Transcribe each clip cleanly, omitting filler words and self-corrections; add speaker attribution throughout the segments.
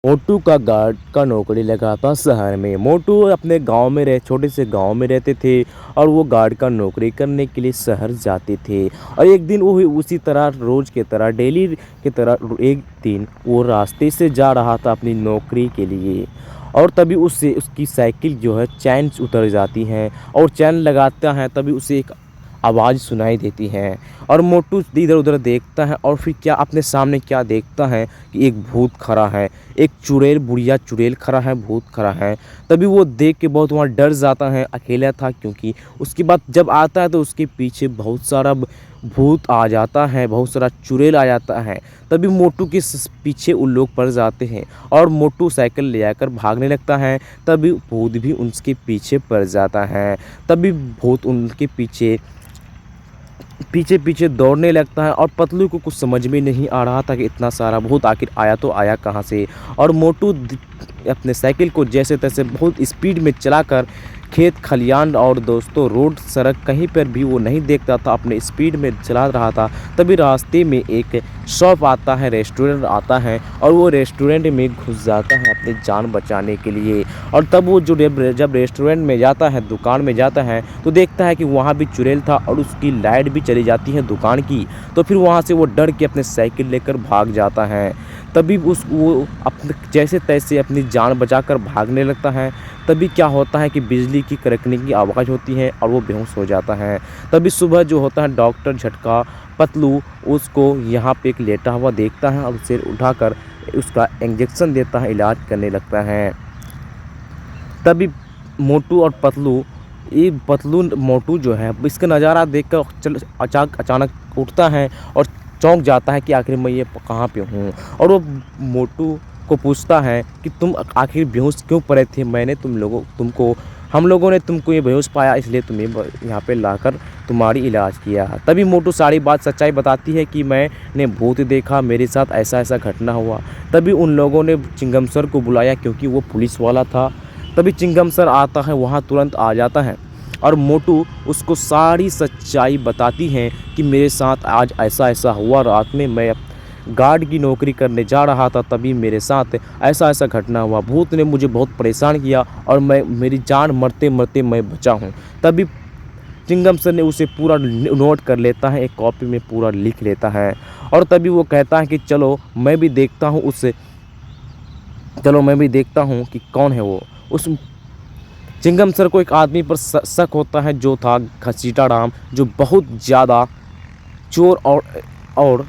Speaker 1: मोटू का गार्ड का नौकरी लगा था शहर में। मोटू अपने गांव में छोटे से गांव में रहते थे और वो गार्ड का नौकरी करने के लिए शहर जाते थे। और एक दिन वो उसी तरह रोज के तरह डेली की तरह एक दिन वो रास्ते से जा रहा था अपनी नौकरी के लिए। और तभी उससे उसकी साइकिल जो है चैन उतर जाती है और चैन लगाता है, तभी उसे एक आवाज़ सुनाई देती है। और मोटू इधर उधर देखता है और फिर क्या अपने सामने क्या देखता है कि एक भूत खड़ा है, एक चुड़ैल, बुढ़िया चुड़ैल खड़ा है, भूत खड़ा है। तभी वो देख के बहुत वहाँ डर जाता है, अकेला था क्योंकि उसके बाद जब आता है तो उसके पीछे बहुत सारा भूत आ जाता है, बहुत सारा चुड़ैल आ जाता है। तभी मोटू के पीछे उन लोग पड़ जाते हैं और मोटू साइकिल ले आकर भागने लगता है। तभी भूत भी उनके पीछे पड़ जाता है। तभी भूत उनके पीछे पीछे पीछे दौड़ने लगता है और पतलू को कुछ समझ में नहीं आ रहा था कि इतना सारा भूत आखिर आया तो आया कहाँ से। और मोटू अपने साइकिल को जैसे तैसे बहुत स्पीड में चलाकर खेत खलियान और दोस्तों रोड सड़क कहीं पर भी वो नहीं देखता था, अपने स्पीड में चला रहा था। तभी रास्ते में एक शॉप आता है, रेस्टोरेंट आता है और वो रेस्टोरेंट में घुस जाता है अपनी जान बचाने के लिए। और तब वो जो जब रेस्टोरेंट में जाता है, दुकान में जाता है, तो देखता है कि वहाँ भी चुड़ैल था और उसकी लाइट भी चली जाती है दुकान की। तो फिर वहाँ से वो डर के अपने साइकिल लेकर भाग जाता है। तभी वो अपने जैसे तैसे अपनी जान बचाकर भागने लगता है। तभी क्या होता है कि बिजली की कड़कने की आवाज़ होती है और वो बेहोश हो जाता है। तभी सुबह जो होता है डॉक्टर झटका पतलू उसको यहाँ पे एक लेटा हुआ देखता है और उसे उठाकर उसका इंजेक्शन देता है, इलाज करने लगता है। तभी मोटू और पतलू ये पतलू मोटू जो है इसका नज़ारा देखकर अचानक उठता है और चौंक जाता है कि आखिर मैं ये कहाँ पे हूँ। और वो मोटू को पूछता है कि तुम आखिर बेहोश क्यों पड़े थे, मैंने हम लोगों ने तुमको ये बेहोश पाया इसलिए तुम्हें यहाँ पे लाकर तुम्हारी इलाज किया। तभी मोटू सारी बात सच्चाई बताती है कि मैंने भूत देखा, मेरे साथ ऐसा ऐसा घटना हुआ। तभी उन लोगों ने चिंगम सर को बुलाया क्योंकि वो पुलिस वाला था। तभी चिंगम सर आता है, वहाँ तुरंत आ जाता है और मोटू उसको सारी सच्चाई बताती हैं कि मेरे साथ आज ऐसा ऐसा हुआ, रात में मैं गार्ड की नौकरी करने जा रहा था, तभी मेरे साथ ऐसा ऐसा घटना हुआ, भूत ने मुझे बहुत परेशान किया और मेरी जान मरते मरते मैं बचा हूँ। तभी चिंगम सर ने उसे पूरा नोट कर लेता है, एक कॉपी में पूरा लिख लेता है। और तभी वो कहता है कि चलो मैं भी देखता हूँ कि कौन है वो। उस चिंगम सर को एक आदमी पर शक होता है जो था घसीटा राम, जो बहुत ज़्यादा चोर और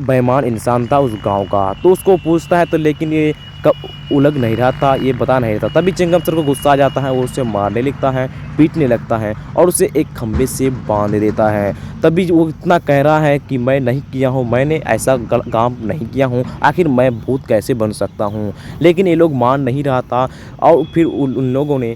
Speaker 1: बेईमान इंसान था उस गांव का। तो उसको पूछता है तो लेकिन ये कब उलझ नहीं रहा था, ये बता नहीं रहा था। तभी चिंगम सर को गुस्सा आ जाता है, वो उसे मारने लगता है, पीटने लगता है और उसे एक खंभे से बांध देता है। तभी वो इतना कह रहा है कि मैं नहीं किया हूँ, मैंने ऐसा काम नहीं किया हूँ, आखिर मैं भूत कैसे बन सकता हूँ। लेकिन ये लोग मान नहीं रहा था। और फिर उन लोगों ने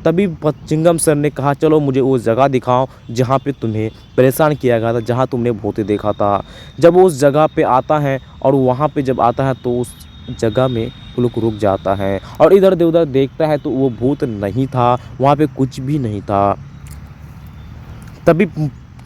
Speaker 1: तभी चिंगम सर ने कहा चलो मुझे वो जगह दिखाओ जहाँ पे तुम्हें परेशान किया गया था, जहाँ तुमने भूत देखा था। जब वो उस जगह पे आता है और वहाँ पे जब आता है तो उस जगह में वो लोग रुक जाता है और इधर उधर देखता है तो वो भूत नहीं था, वहाँ पे कुछ भी नहीं था। तभी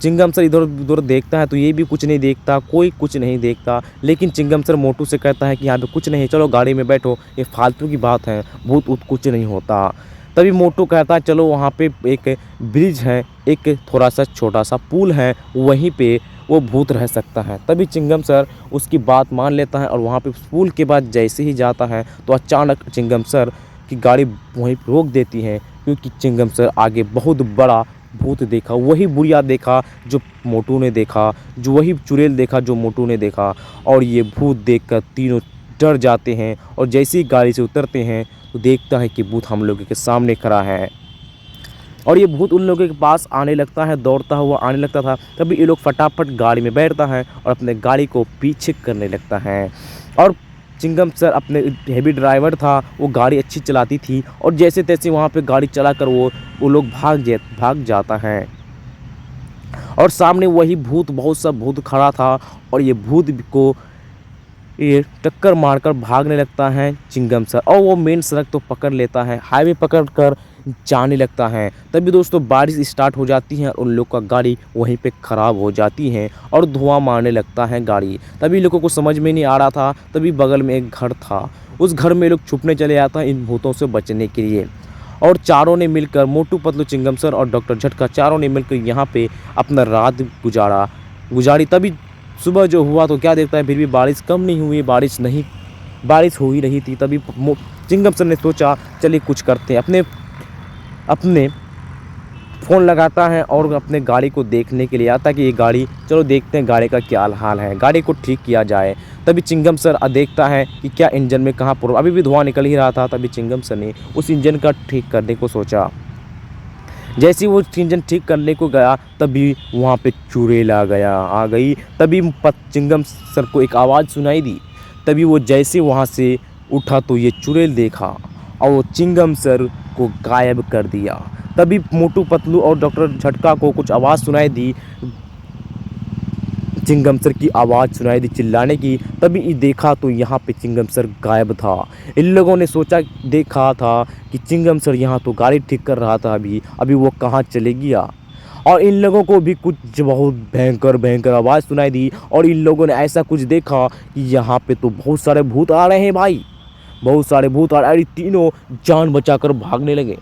Speaker 1: चिंगम सर इधर उधर देखता है तो ये भी कुछ नहीं देखता, कोई कुछ नहीं देखता। लेकिन चिंगम सर मोटू से कहता है कि यहाँ पे कुछ नहीं, चलो गाड़ी में बैठो, ये फालतू की बात है, भूत कुछ नहीं होता। तभी मोटू कहता है चलो वहाँ पे एक ब्रिज है, एक थोड़ा सा छोटा सा पुल है, वहीं पे वो भूत रह सकता है। तभी चिंगम सर उसकी बात मान लेता है और वहाँ पे पुल के बाद जैसे ही जाता है तो अचानक चिंगम सर की गाड़ी वहीं पर रोक देती है क्योंकि चिंगम सर आगे बहुत बड़ा भूत देखा, वही बुढ़िया देखा जो मोटू ने देखा, जो वही चुड़ैल देखा जो मोटू ने देखा। और ये भूत देखकर तीनों डर जाते हैं और जैसे ही गाड़ी से उतरते हैं तो देखता है कि भूत हम लोगों के सामने खड़ा है। और ये भूत उन लोगों के पास आने लगता है, दौड़ता हुआ आने लगता था। तभी ये लोग फटाफट गाड़ी में बैठता है और अपने गाड़ी को पीछे करने लगता है। और चिंगम सर अपने हेवी ड्राइवर था, वो गाड़ी अच्छी चलाती थी और जैसे तैसे वहाँ पे गाड़ी चलाकर वो लोग भाग जाता है। और सामने वही भूत, बहुत सा भूत खड़ा था और ये भूत को ये टक्कर मारकर भागने लगता है चिंगम सर और वो मेन सड़क तो पकड़ लेता है, हाईवे पकड़कर जाने लगता है। तभी दोस्तों बारिश स्टार्ट हो जाती है और उन लोग का गाड़ी वहीं पे ख़राब हो जाती है और धुआं मारने लगता है गाड़ी। तभी लोगों को समझ में नहीं आ रहा था। तभी बगल में एक घर था, उस घर में लोग छुपने चले जाते हैं इन भूतों से बचने के लिए। और चारों ने मिलकर, मोटू पतलू चिंगम सर और डॉक्टर झटका, चारों ने मिलकर यहाँ पे अपना रात गुजारी। तभी सुबह जो हुआ तो क्या देखता है, फिर भी बारिश कम नहीं हुई, बारिश हो ही रही थी। तभी चिंगम सर ने सोचा चलिए कुछ करते हैं। अपने फ़ोन लगाता है और अपने गाड़ी को देखने के लिए आता है कि ये गाड़ी, चलो देखते हैं गाड़ी का क्या हाल है, गाड़ी को ठीक किया जाए। तभी चिंगम सर देखता है कि क्या इंजन में कहाँ प्रॉब्लम, अभी भी धुआं निकल ही रहा था। तभी चिंगम सर ने उस इंजन का ठीक करने को सोचा। जैसे ही वो इंजन ठीक करने को गया तभी वहाँ पे चुड़ैल आ गई। तभी चिंगम सर को एक आवाज़ सुनाई दी। तभी वो जैसे वहाँ से उठा तो ये चुड़ैल देखा और वो चिंगम सर को गायब कर दिया। तभी मोटू पतलू और डॉक्टर झटका को कुछ आवाज़ सुनाई दी, चिंगम सर की आवाज़ सुनाई दी चिल्लाने की। तभी देखा तो यहाँ पे चिंगम सर गायब था। इन लोगों ने देखा था कि चिंगम सर यहाँ तो गाड़ी ठीक कर रहा था, अभी वो कहाँ चले गया। और इन लोगों को भी कुछ बहुत भयंकर आवाज़ सुनाई दी और इन लोगों ने ऐसा कुछ देखा कि यहाँ पे तो बहुत सारे भूत आ रहे हैं भाई, बहुत सारे भूत आ रहे हैं। तीनों जान बचाकर भागने लगे।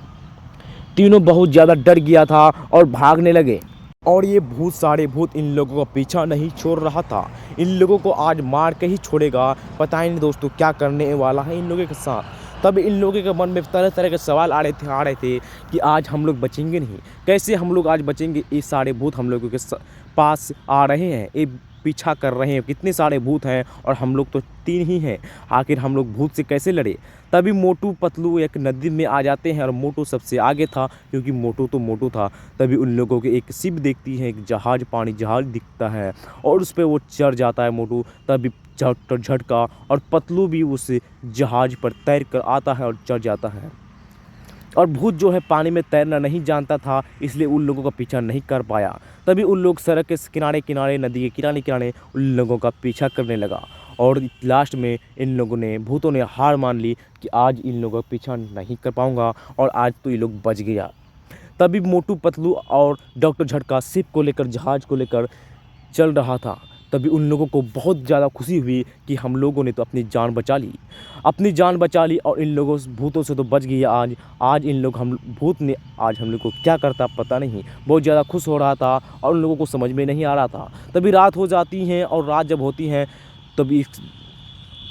Speaker 1: तीनों बहुत ज़्यादा डर गया था और भागने लगे। और ये सारे भूत इन लोगों का पीछा नहीं छोड़ रहा था, इन लोगों को आज मार के ही छोड़ेगा। पता ही नहीं दोस्तों क्या करने वाला है इन लोगों के साथ। तब इन लोगों के मन में तरह तरह के सवाल आ रहे थे कि आज हम लोग बचेंगे नहीं, कैसे हम लोग आज बचेंगे। ये सारे भूत हम लोगों के पास आ रहे हैं, ये पीछा कर रहे हैं, कितने सारे भूत हैं और हम लोग तो 3 ही हैं, आखिर हम लोग भूत से कैसे लड़े। तभी मोटू पतलू एक नदी में आ जाते हैं और मोटू सबसे आगे था क्योंकि मोटू तो मोटू था। तभी उन लोगों के एक शिप देखती है, एक जहाज, पानी जहाज दिखता है और उस पर वो चढ़ जाता है मोटू। तभी झटका और पतलू भी उस जहाज पर तैर कर आता है और चढ़ जाता है। और भूत जो है पानी में तैरना नहीं जानता था, इसलिए उन लोगों का पीछा नहीं कर पाया। तभी उन लोग सड़क के किनारे नदी के किनारे उन लोगों का पीछा करने लगा और लास्ट में इन लोगों ने, भूतों ने हार मान ली कि आज इन लोगों का पीछा नहीं कर पाऊंगा और आज तो ये लोग बच गया। तभी मोटू पतलू और डॉक्टर झटका शिप को लेकर, जहाज को लेकर चल रहा था। तभी उन लोगों को बहुत ज़्यादा खुशी हुई कि हम लोगों ने तो अपनी जान बचा ली और इन लोगों भूतों से तो बच गई आज इन लोग, हम भूत ने आज हम लोग को क्या करता पता नहीं। बहुत ज़्यादा खुश हो रहा था और उन लोगों को समझ में नहीं आ रहा था। तभी रात हो जाती है और रात जब होती है तभी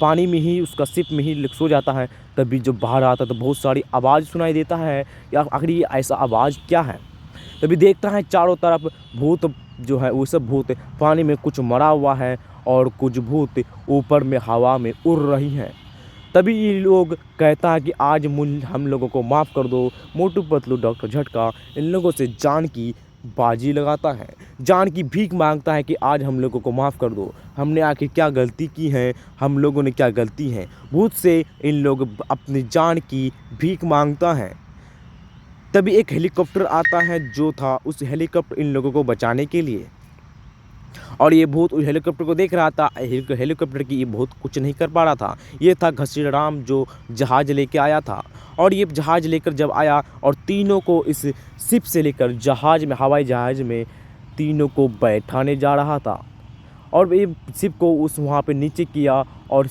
Speaker 1: पानी में ही, उसका शिप में ही सो जाता है। तभी जब बाहर आता तो बहुत सारी आवाज़ सुनाई देता है या आखिर ये ऐसा आवाज़ क्या है। तभी देखता है चारों तरफ भूत जो है वो सब भूत पानी में कुछ मरा हुआ है और कुछ भूत ऊपर में हवा में उड़ रही हैं। तभी ये लोग कहता है कि आज हम लोगों को माफ़ कर दो। मोटू पतलू डॉक्टर झटका इन लोगों से जान की बाजी लगाता है, जान की भीख मांगता है कि आज हम लोगों को माफ़ कर दो, हमने आखिर क्या गलती की है, हम लोगों ने क्या गलती है। भूत से इन लोग अपनी जान की भीख मांगता है। तभी एक हेलीकॉप्टर आता है जो था, उस हेलीकॉप्टर इन लोगों को बचाने के लिए, और ये भूत उस हेलीकॉप्टर को देख रहा था। हेलीकॉप्टर की ये भूत कुछ नहीं कर पा रहा था। ये था घसीराम जो जहाज़ लेके आया था और ये जहाज़ लेकर जब आया और तीनों को इस शिप से लेकर जहाज़ में, हवाई जहाज़ में तीनों को बैठाने जा रहा था और ये शिप को उस वहाँ पे नीचे किया और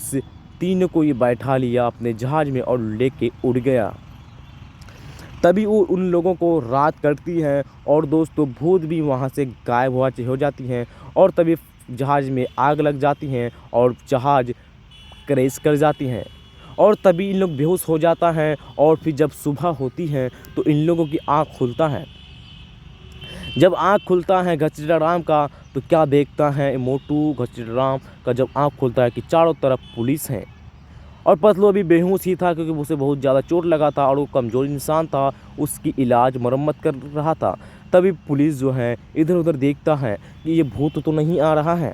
Speaker 1: तीनों को ये बैठा लिया अपने जहाज़ में और लेके उड़ गया। तभी वो उन लोगों को रात करती है और दोस्तों भूत भी वहाँ से गायब हो जाती हैं और तभी जहाज़ में आग लग जाती हैं और जहाज़ क्रैश कर जाती हैं और तभी इन लोग बेहोश हो जाता है। और फिर जब सुबह होती है तो इन लोगों की आँख खुलता है। जब आँख खुलता है घसीटाराम का तो क्या देखता है मोटू, घसीटाराम का जब आँख खुलता है कि चारों तरफ पुलिस है और पतलू अभी बेहोश ही था क्योंकि उसे बहुत ज़्यादा चोट लगा था और वो कमज़ोर इंसान था, उसकी इलाज मरम्मत कर रहा था। तभी पुलिस जो है इधर उधर देखता है कि ये भूत तो नहीं आ रहा है।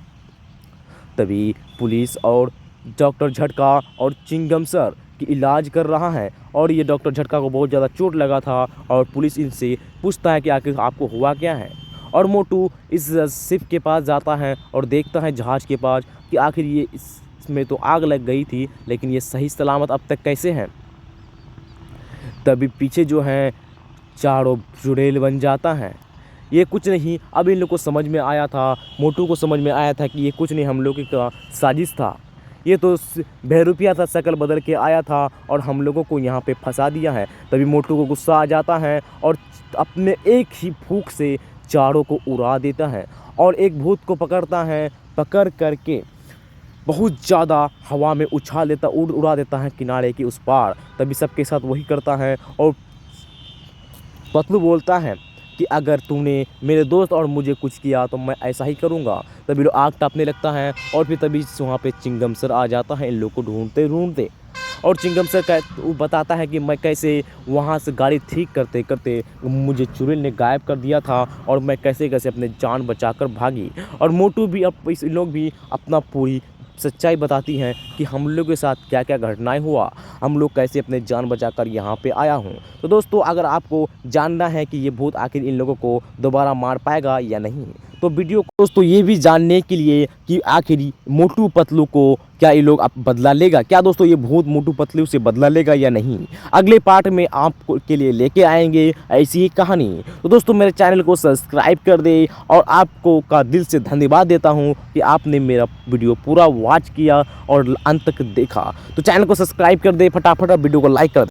Speaker 1: तभी पुलिस और डॉक्टर झटका और चिंगम सर की इलाज कर रहा है और ये डॉक्टर झटका को बहुत ज़्यादा चोट लगा था और पुलिस इनसे पूछता है कि आखिर आपको हुआ क्या है। और मोटू इस शिप के पास जाता है और देखता है जहाज़ के पास कि आखिर ये इसमें तो आग लग गई थी लेकिन ये सही सलामत अब तक कैसे हैं। तभी पीछे जो है चारों चुड़ैल बन जाता है। ये कुछ नहीं, अब इन लोग को समझ में आया था, मोटू को समझ में आया था कि ये कुछ नहीं हम लोग का साजिश था। ये तो बहरूपिया था, शक्ल बदल के आया था और हम लोगों को यहाँ पे फंसा दिया है। तभी मोटू को गुस्सा आ जाता है और अपने एक ही फूंक से चारों को उड़ा देता है और एक भूत को पकड़ता है, पकड़ करके बहुत ज़्यादा हवा में उड़ा देता है किनारे के उस पार। तभी सबके साथ वही करता है और पतलू बोलता है कि अगर तूने मेरे दोस्त और मुझे कुछ किया तो मैं ऐसा ही करूँगा। तभी लोग आग तापने लगता है और फिर तभी वहाँ पे चिंगम सर आ जाता है इन लोग को ढूंढते ढूंढते। और चिंगम सर वो बताता है कि मैं कैसे वहाँ से गाड़ी ठीक करते करते मुझे चुड़ैल ने गायब कर दिया था और मैं कैसे कैसे अपने जान बचाकर भागी। और मोटू भी अब इस लोग भी अपना पूरी सच्चाई बताती हैं कि हम लोग के साथ क्या क्या घटनाएं हुआ, हम लोग कैसे अपने जान बचाकर यहाँ पे आया हूँ। तो दोस्तों अगर आपको जानना है कि ये भूत आखिर इन लोगों को दोबारा मार पाएगा या नहीं, तो वीडियो को दोस्तों ये भी जानने के लिए कि आखिर मोटू पतलू को क्या ये लोग अब बदला लेगा, क्या दोस्तों ये भूत मोटू पतलू से बदला लेगा या नहीं, अगले पार्ट में आपको के लिए लेके आएंगे ऐसी ही कहानी। तो दोस्तों मेरे चैनल को सब्सक्राइब कर दे और आपको का दिल से धन्यवाद देता हूँ कि आपने मेरा वीडियो पूरा वॉच किया और अंत तक देखा। तो चैनल को सब्सक्राइब कर दे फटाफट और वीडियो को लाइक कर दे।